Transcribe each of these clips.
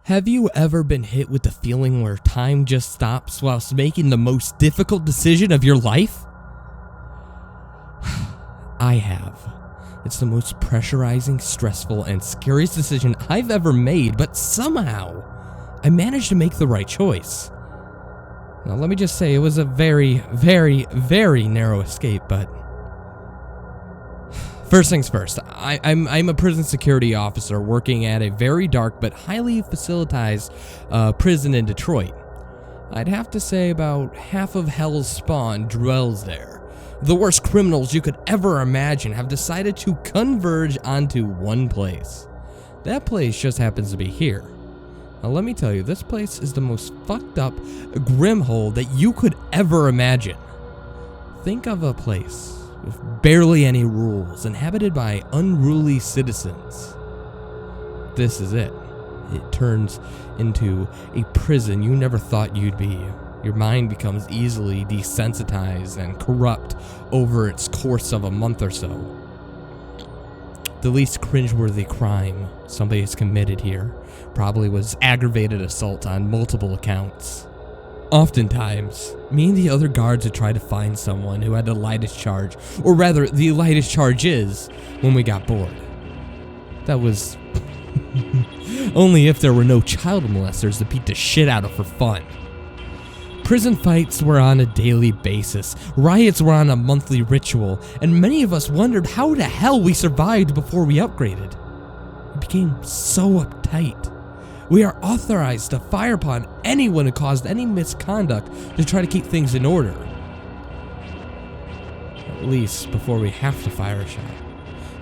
Have you ever been hit with the feeling where time just stops whilst making the most difficult decision of your life? I have. It's the most pressurizing, stressful, and scariest decision I've ever made, but somehow I managed to make the right choice. Now, let me just say, it was a very, very, very narrow escape, but first things first, I'm a prison security officer working at a very dark but highly facilitized prison in Detroit. I'd have to say about half of hell's spawn dwells there. The worst criminals you could ever imagine have decided to converge onto one place. That place just happens to be here. Now let me tell you, this place is the most fucked up grim hole that you could ever imagine. Think of a place with barely any rules, inhabited by unruly citizens. This is it. It turns into a prison you never thought you'd be. Your mind becomes easily desensitized and corrupt over its course of a month or so. The least cringeworthy crime somebody has committed here probably was aggravated assault on multiple accounts. Oftentimes, me and the other guards would try to find someone who had the lightest charge, or rather, the lightest charges, when we got bored. That was only if there were no child molesters to beat the shit out of for fun. Prison fights were on a daily basis, riots were on a monthly ritual, and many of us wondered how the hell we survived before we upgraded. We became so uptight. We are authorized to fire upon anyone who caused any misconduct to try to keep things in order. At least before we have to fire a shot.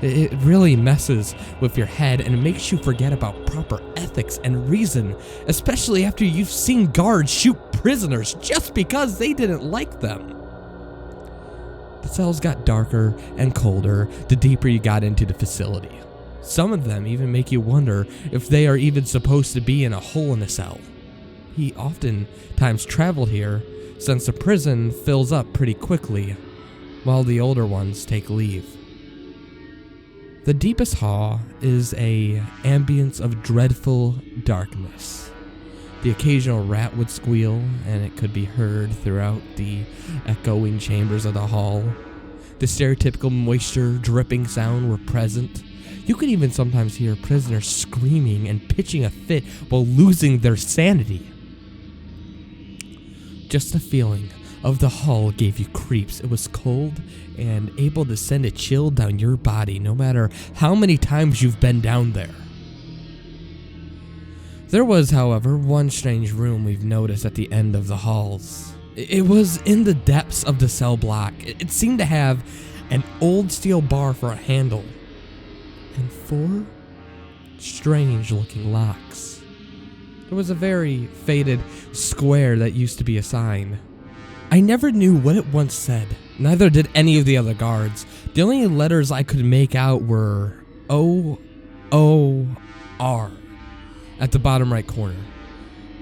It really messes with your head and it makes you forget about proper ethics and reason, especially after you've seen guards shoot prisoners just because they didn't like them. The cells got darker and colder the deeper you got into the facility. Some of them even make you wonder if they are even supposed to be in a hole in a cell. He oftentimes traveled here since the prison fills up pretty quickly, while the older ones take leave. The deepest hall is an ambience of dreadful darkness. The occasional rat would squeal, and it could be heard throughout the echoing chambers of the hall. The stereotypical moisture dripping sound were present. You could even sometimes hear prisoners screaming and pitching a fit while losing their sanity. Just the feeling of the hall gave you creeps. It was cold and able to send a chill down your body no matter how many times you've been down there. There was, however, one strange room we've noticed at the end of the halls. It was in the depths of the cell block. It seemed to have an old steel bar for a handle and 4 strange looking locks. There was a very faded square that used to be a sign. I never knew what it once said, neither did any of the other guards. The only letters I could make out were O-O-R at the bottom right corner.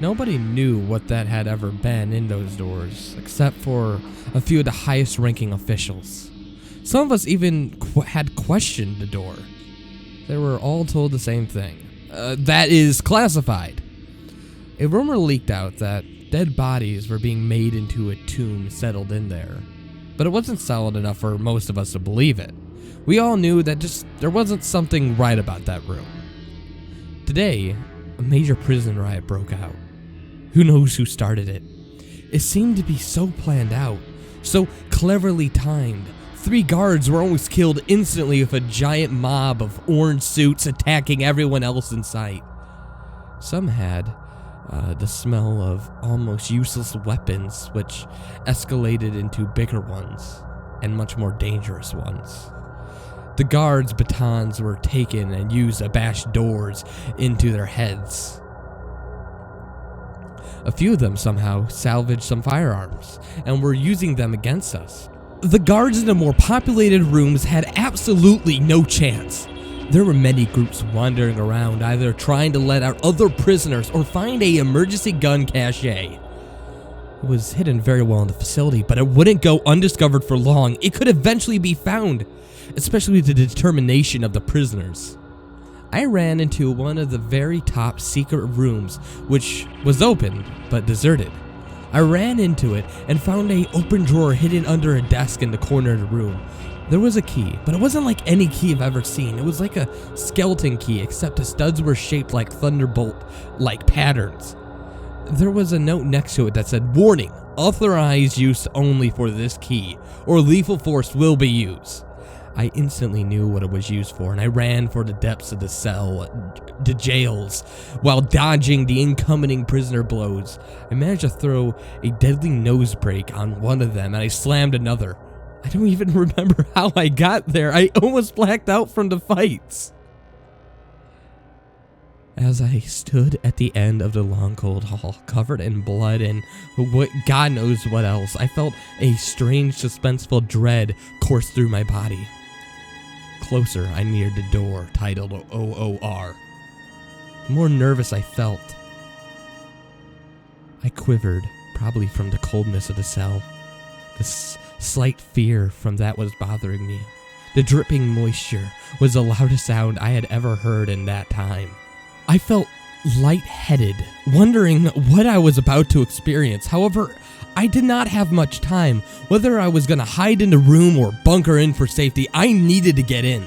Nobody knew what that had ever been in those doors, except for a few of the highest ranking officials. Some of us even had questioned the door. They were all told the same thing. That is classified. A rumor leaked out that dead bodies were being made into a tomb settled in there, but it wasn't solid enough for most of us to believe it. We all knew that there wasn't something right about that room. Today, a major prison riot broke out. Who knows who started it? It seemed to be so planned out, so cleverly timed. 3 guards were almost killed instantly with a giant mob of orange suits attacking everyone else in sight. Some had the smell of almost useless weapons, which escalated into bigger ones and much more dangerous ones. The guards' batons were taken and used to bash doors into their heads. A few of them somehow salvaged some firearms and were using them against us. The guards in the more populated rooms had absolutely no chance. There were many groups wandering around, either trying to let out other prisoners or find an emergency gun cache. It was hidden very well in the facility, but it wouldn't go undiscovered for long. It could eventually be found, especially with the determination of the prisoners. I ran into one of the very top secret rooms, which was open but deserted. I ran into it and found an open drawer hidden under a desk in the corner of the room. There was a key, but it wasn't like any key I've ever seen. It was like a skeleton key, except the studs were shaped like thunderbolt-like patterns. There was a note next to it that said, "Warning, authorized use only for this key, or lethal force will be used." I instantly knew what it was used for, and I ran for the depths of the jails, while dodging the incoming prisoner blows. I managed to throw a deadly nose break on one of them, and I slammed another. I don't even remember how I got there. I almost blacked out from the fights. As I stood at the end of the long cold hall, covered in blood and what God knows what else, I felt a strange suspenseful dread course through my body. Closer, I neared the door titled OOR. The more nervous I felt, I quivered, probably from the coldness of the cell. The slight fear from that was bothering me. The dripping moisture was the loudest sound I had ever heard in that time. I felt lightheaded, wondering what I was about to experience. However, I did not have much time. Whether I was going to hide in the room or bunker in for safety, I needed to get in.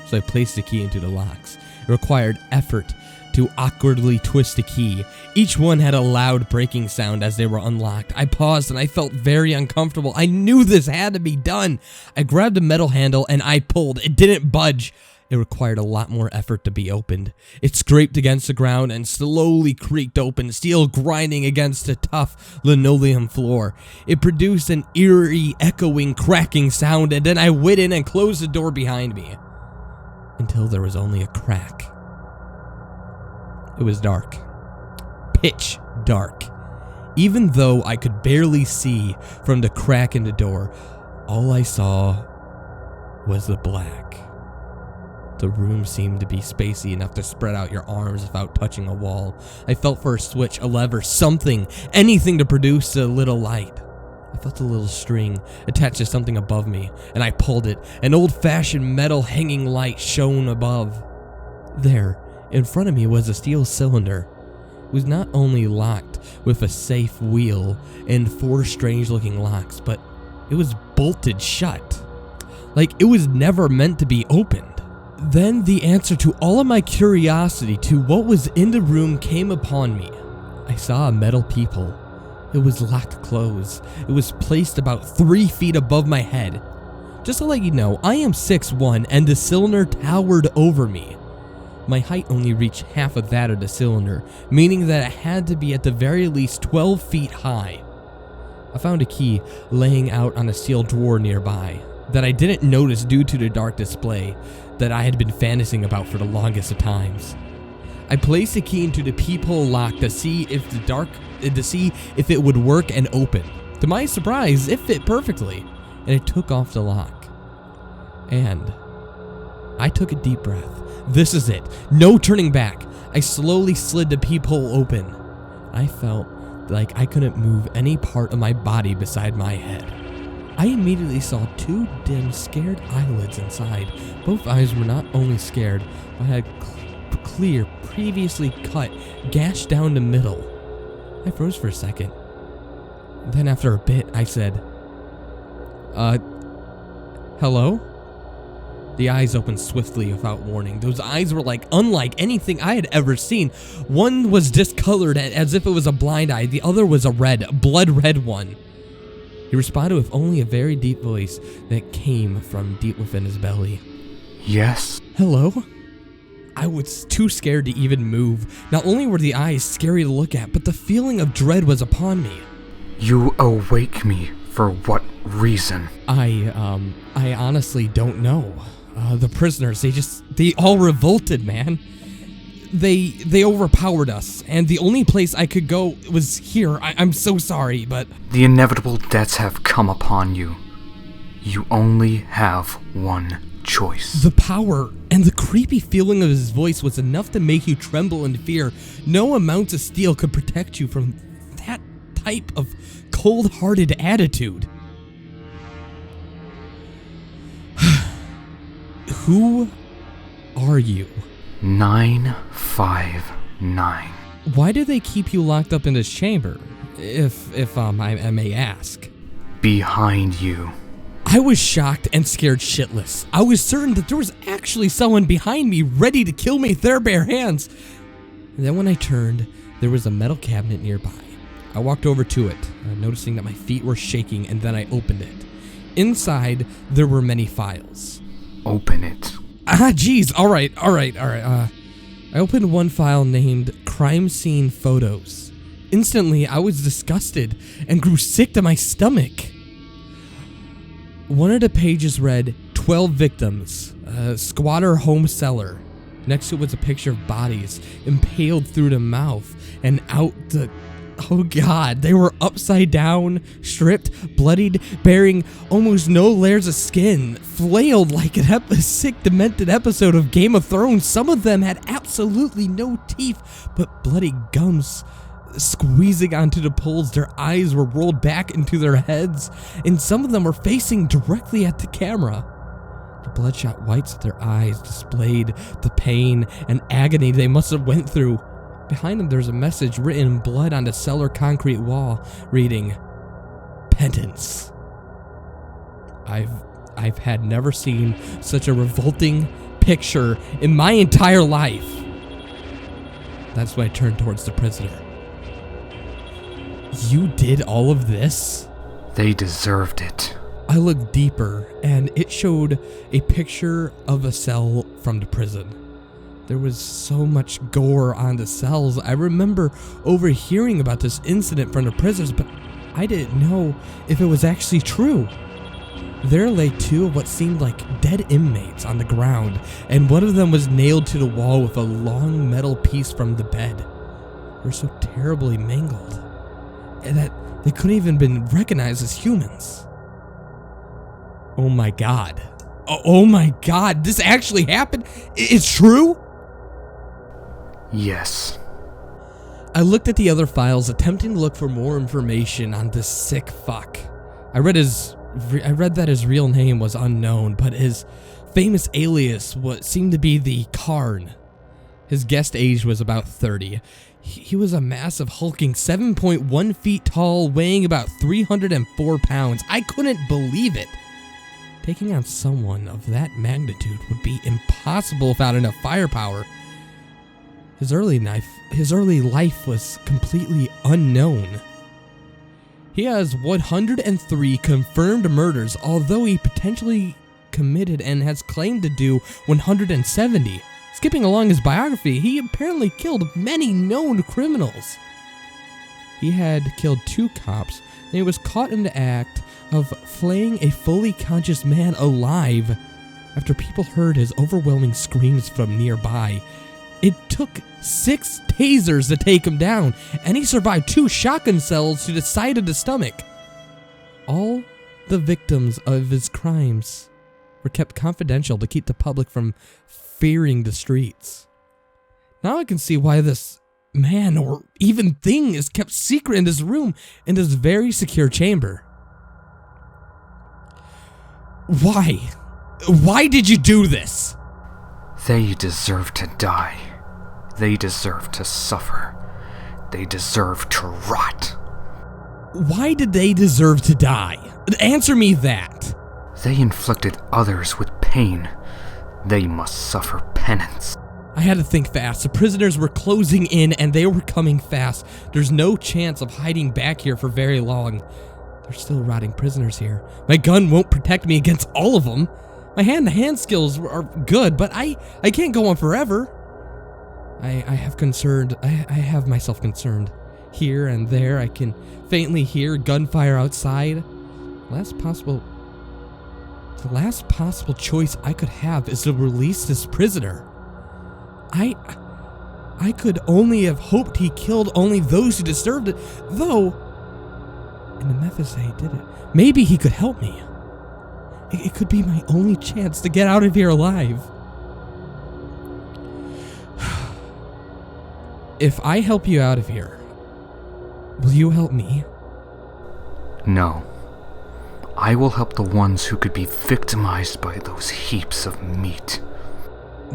So I placed the key into the locks. It required effort to awkwardly twist the key. Each one had a loud breaking sound as they were unlocked. I paused and I felt very uncomfortable. I knew this had to be done. I grabbed a metal handle and I pulled. It didn't budge. It required a lot more effort to be opened. It scraped against the ground and slowly creaked open, steel grinding against the tough linoleum floor. It produced an eerie, echoing, cracking sound, and then I went in and closed the door behind me. Until there was only a crack. It was dark. Pitch dark. Even though I could barely see from the crack in the door, all I saw was the black. The room seemed to be spacey enough to spread out your arms without touching a wall. I felt for a switch, a lever, something, anything to produce a little light. I felt a little string attached to something above me, and I pulled it. An old-fashioned metal hanging light shone above. There, in front of me, was a steel cylinder. It was not only locked with a safe wheel and 4 strange-looking locks, but it was bolted shut. Like it was never meant to be opened. Then the answer to all of my curiosity to what was in the room came upon me. I saw a metal peephole. It was locked closed. It was placed about 3 feet above my head. Just to let you know, I am 6'1", and the cylinder towered over me. My height only reached half of that of the cylinder, meaning that it had to be at the very least 12 feet high. I found a key laying out on a steel drawer nearby that I didn't notice due to the dark display that I had been fantasizing about for the longest of times. I placed the key into the peephole lock to see if it would work and open. To my surprise, it fit perfectly, and it took off the lock. And I took a deep breath. This is it. No turning back. I slowly slid the peephole open. I felt like I couldn't move any part of my body beside my head. I immediately saw 2 dim, scared eyelids inside. Both eyes were not only scared, but had clear, previously cut, gashed down the middle. I froze for a second. Then after a bit, I said, hello? The eyes opened swiftly without warning. Those eyes were unlike anything I had ever seen. One was discolored as if it was a blind eye. The other was a blood red one. He responded with only a very deep voice that came from deep within his belly. Yes? Hello? I was too scared to even move. Not only were the eyes scary to look at, but the feeling of dread was upon me. You awake me for what reason? I honestly don't know. The prisoners, they all revolted, man. They overpowered us, and the only place I could go was here. I'm so sorry, but... The inevitable deaths have come upon you. You only have one choice. The power and the creepy feeling of his voice was enough to make you tremble in fear. No amount of steel could protect you from that type of cold-hearted attitude. Who are you? 959. Why do they keep you locked up in this chamber, if I may ask? Behind you. I was shocked and scared shitless. I was certain that there was actually someone behind me ready to kill me with their bare hands. And then when I turned, there was a metal cabinet nearby. I walked over to it, noticing that my feet were shaking, and then I opened it. Inside, there were many files. Open it. Geez, alright. I opened one file named Crime Scene Photos. Instantly, I was disgusted and grew sick to my stomach. One of the pages read, 12 victims, squatter home cellar. Next to it was a picture of bodies impaled through the mouth and out the... Oh god, they were upside down, stripped, bloodied, bearing almost no layers of skin, flailed like a sick, demented episode of Game of Thrones. Some of them had absolutely no teeth, but bloody gums squeezing onto the poles. Their eyes were rolled back into their heads, and some of them were facing directly at the camera. The bloodshot whites of their eyes displayed the pain and agony they must have went through. Behind them, there's a message written in blood on the cellar concrete wall, reading, "Penance." I've had never seen such a revolting picture in my entire life. That's when I turned towards the prisoner. You did all of this? They deserved it. I looked deeper, and it showed a picture of a cell from the prison. There was so much gore on the cells. I remember overhearing about this incident from the prisoners, but I didn't know if it was actually true. There lay two of what seemed like dead inmates on the ground, and one of them was nailed to the wall with a long metal piece from the bed. They were so terribly mangled, and that they couldn't even been recognized as humans. Oh my god. Oh my god, this actually happened? It's true? Yes. I looked at the other files, attempting to look for more information on this sick fuck. I read that his real name was unknown, but his famous alias seemed to be the Karn. His guessed age was about 30. He was a massive, hulking 7.1 feet tall, weighing about 304 pounds. I couldn't believe it. Taking on someone of that magnitude would be impossible without enough firepower. His early life was completely unknown. He has 103 confirmed murders, although he potentially committed and has claimed to do 170. Skipping along his biography, he apparently killed many known criminals. He had killed 2 cops, and he was caught in the act of flaying a fully conscious man alive after people heard his overwhelming screams from nearby. It took 6 tasers to take him down, and he survived 2 shotgun shells to the side of the stomach. All the victims of his crimes were kept confidential to keep the public from fearing the streets. Now I can see why this man or even thing is kept secret in this room, in this very secure chamber. Why? Why did you do this? They deserve to die. They deserve to suffer. They deserve to rot. Why did they deserve to die? Answer me that. They inflicted others with pain. They must suffer penance. I had to think fast. The prisoners were closing in and they were coming fast. There's no chance of hiding back here for very long. There's still rotting prisoners here. My gun won't protect me against all of them. My hand-to-hand skills are good, but I can't go on forever. I have myself concerned. Here and there, I can faintly hear gunfire outside. The last possible choice I could have is to release this prisoner. I could only have hoped he killed only those who deserved it, though, in the methods that he did it, maybe he could help me. It could be my only chance to get out of here alive. If I help you out of here, will you help me? No. I will help the ones who could be victimized by those heaps of meat.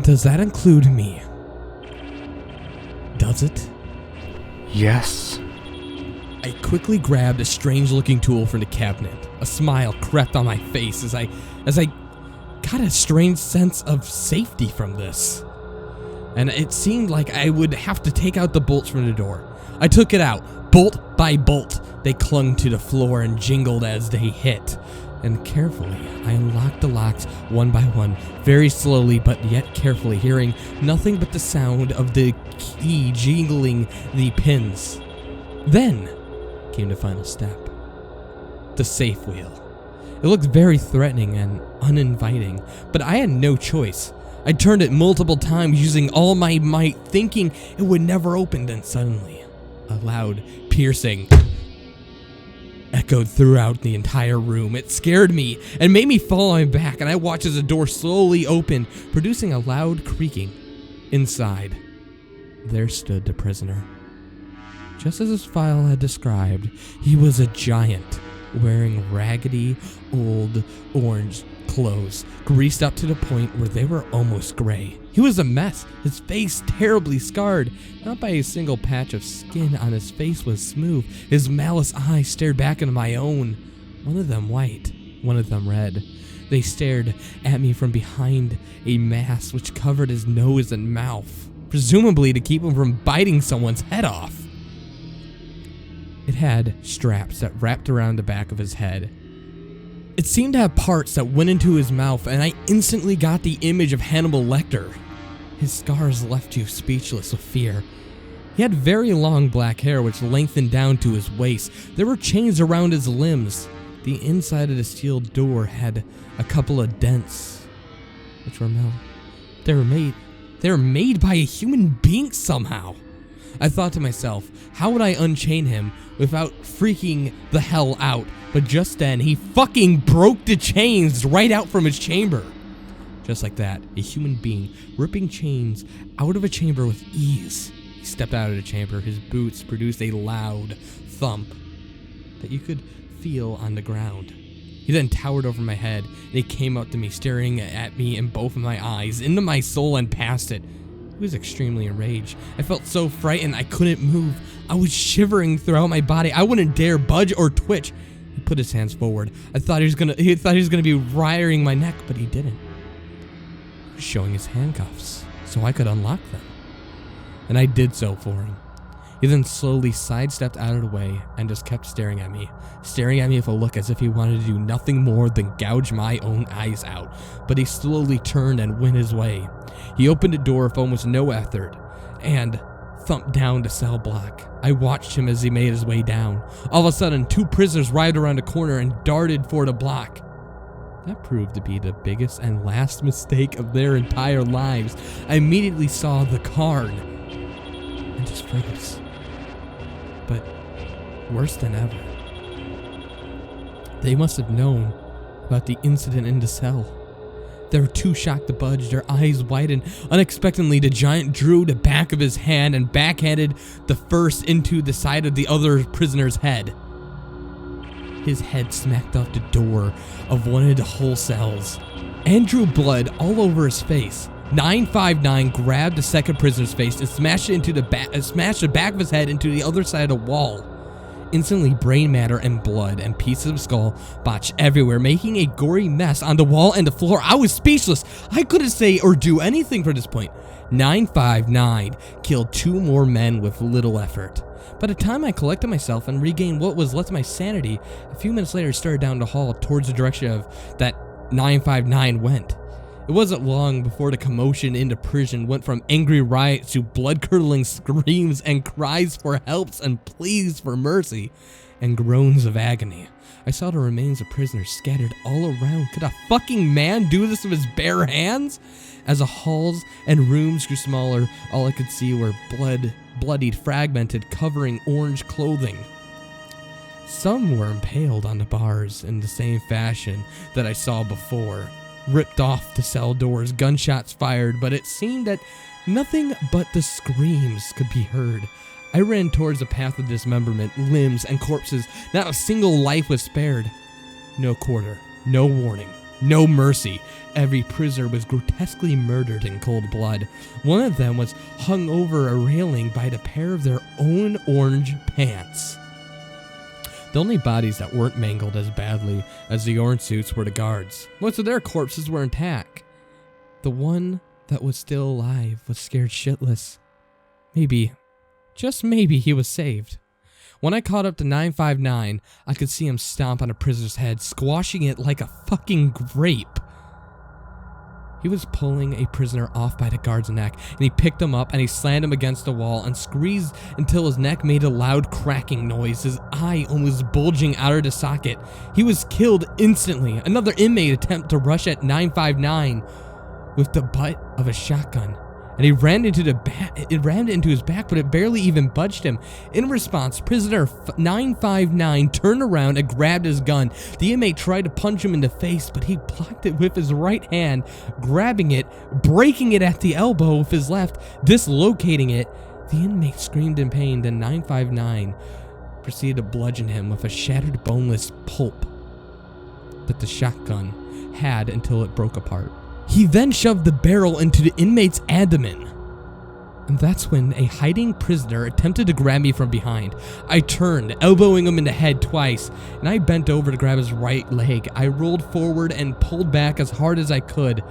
Does that include me? does it? Yes. I quickly grabbed a strange-looking tool from the cabinet. A smile crept on my face as I got a strange sense of safety from this. And it seemed like I would have to take out the bolts from the door. I took it out, bolt by bolt. They clung to the floor and jingled as they hit. And carefully, I unlocked the locks one by one, very slowly but yet carefully, hearing nothing but the sound of the key jingling the pins. Then came the final step. The safe wheel. It looked very threatening and uninviting, but I had no choice. I turned it multiple times using all my might, thinking it would never open. Then suddenly, a loud, piercing echoed throughout the entire room. It scared me and made me fall on my back, and I watched as the door slowly opened, producing a loud creaking. Inside, there stood the prisoner. Just as his file had described, he was a giant, wearing raggedy, old, orange clothes, greased up to the point where they were almost gray. He was a mess, his face terribly scarred. Not by a single patch of skin on his face was smooth. His malice eyes stared back into my own, one of them white, one of them red. They stared at me from behind a mask which covered his nose and mouth, presumably to keep him from biting someone's head off. It had straps that wrapped around the back of his head. It seemed to have parts that went into his mouth, and I instantly got the image of Hannibal Lecter. His scars left you speechless with fear. He had very long black hair which lengthened down to his waist. There were chains around his limbs. The inside of the steel door had a couple of dents, which were metal. They were made by a human being somehow. I thought to myself, how would I unchain him without freaking the hell out? But just then, he fucking broke the chains right out from his chamber. Just like that, a human being ripping chains out of a chamber with ease. He stepped out of the chamber. His boots produced a loud thump that you could feel on the ground. He then towered over my head, and he came up to me, staring at me in both of my eyes, into my soul and past it. He was extremely enraged. I felt so frightened I couldn't move. I was shivering throughout my body. I wouldn't dare budge or twitch. He put his hands forward. I thought he was gonna be wiring my neck, but he didn't. He was showing his handcuffs so I could unlock them. And I did so for him. He then slowly sidestepped out of the way and just kept staring at me with a look as if he wanted to do nothing more than gouge my own eyes out. But he slowly turned and went his way. He opened the door with almost no effort and thumped down the cell block. I watched him as he made his way down. All of a sudden, two prisoners arrived around the corner and darted for the block. That proved to be the biggest and last mistake of their entire lives. I immediately saw the card and just froze. But worse than ever, they must have known about the incident in the cell. They were too shocked to budge, their eyes widened. Unexpectedly, the giant drew the back of his hand and backhanded the first into the side of the other prisoner's head. His head smacked off the door of one of the whole cells and drew blood all over his face. 959 grabbed the second prisoner's face and smashed the back of his head into the other side of the wall. Instantly, brain matter and blood and pieces of skull botched everywhere, making a gory mess on the wall and the floor. I was speechless. I couldn't say or do anything from this point. 959 killed two more men with little effort. By the time I collected myself and regained what was left of my sanity, a few minutes later I started down the hall towards the direction of that 959 went. It wasn't long before the commotion in the prison went from angry riots to blood-curdling screams and cries for helps and pleas for mercy and groans of agony. I saw the remains of prisoners scattered all around. Could a fucking man do this with his bare hands? As the halls and rooms grew smaller, all I could see were bloodied, fragmented, covering orange clothing. Some were impaled on the bars in the same fashion that I saw before. Ripped off the cell doors, gunshots fired, but it seemed that nothing but the screams could be heard. I ran towards the path of dismemberment, limbs and corpses. Not a single life was spared. No quarter, no warning. No mercy. Every prisoner was grotesquely murdered in cold blood. One of them was hung over a railing by the pair of their own orange pants. The only bodies that weren't mangled as badly as the orange suits were the guards. Most of their corpses were intact. The one that was still alive was scared shitless. Maybe, just maybe, he was saved. When I caught up to 959, I could see him stomp on a prisoner's head, squashing it like a fucking grape. He was pulling a prisoner off by the guard's neck, and he picked him up and he slammed him against the wall and squeezed until his neck made a loud cracking noise, his eye almost bulging out of the socket. He was killed instantly. Another inmate attempted to rush at 959 with the butt of a shotgun, and he ran into his back, but it barely even budged him. In response, prisoner 959 turned around and grabbed his gun. The inmate tried to punch him in the face, but he blocked it with his right hand, grabbing it, breaking it at the elbow with his left, dislocating it. The inmate screamed in pain, then 959 proceeded to bludgeon him with a shattered boneless pulp that the shotgun had until it broke apart. He then shoved the barrel into the inmate's abdomen. And that's when a hiding prisoner attempted to grab me from behind. I turned, elbowing him in the head twice, and I bent over to grab his right leg. I rolled forward and pulled back as hard as I could,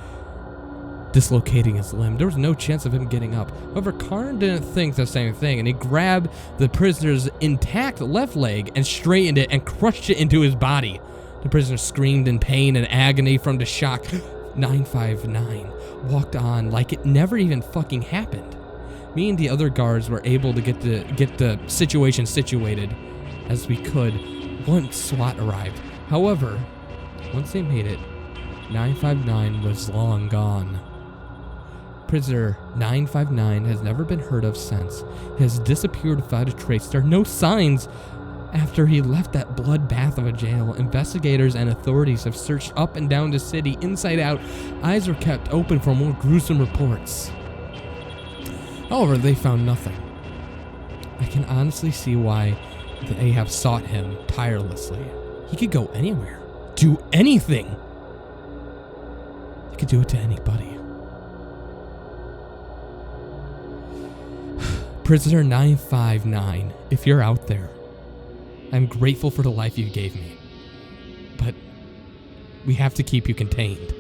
dislocating his limb. There was no chance of him getting up. However, Karn didn't think the same thing, and he grabbed the prisoner's intact left leg and straightened it and crushed it into his body. The prisoner screamed in pain and agony from the shock. 959 walked on like it never even fucking happened. Me and the other guards were able to get the situation situated as we could once SWAT arrived. However, once they made it, 959 was long gone. Prisoner 959 has never been heard of since. He has disappeared without a trace. There are no signs. After he left that bloodbath of a jail, investigators and authorities have searched up and down the city, inside out. Eyes were kept open for more gruesome reports. However, they found nothing. I can honestly see why they have sought him tirelessly. He could go anywhere, do anything. He could do it to anybody. Prisoner 959, if you're out there, I'm grateful for the life you gave me, but we have to keep you contained.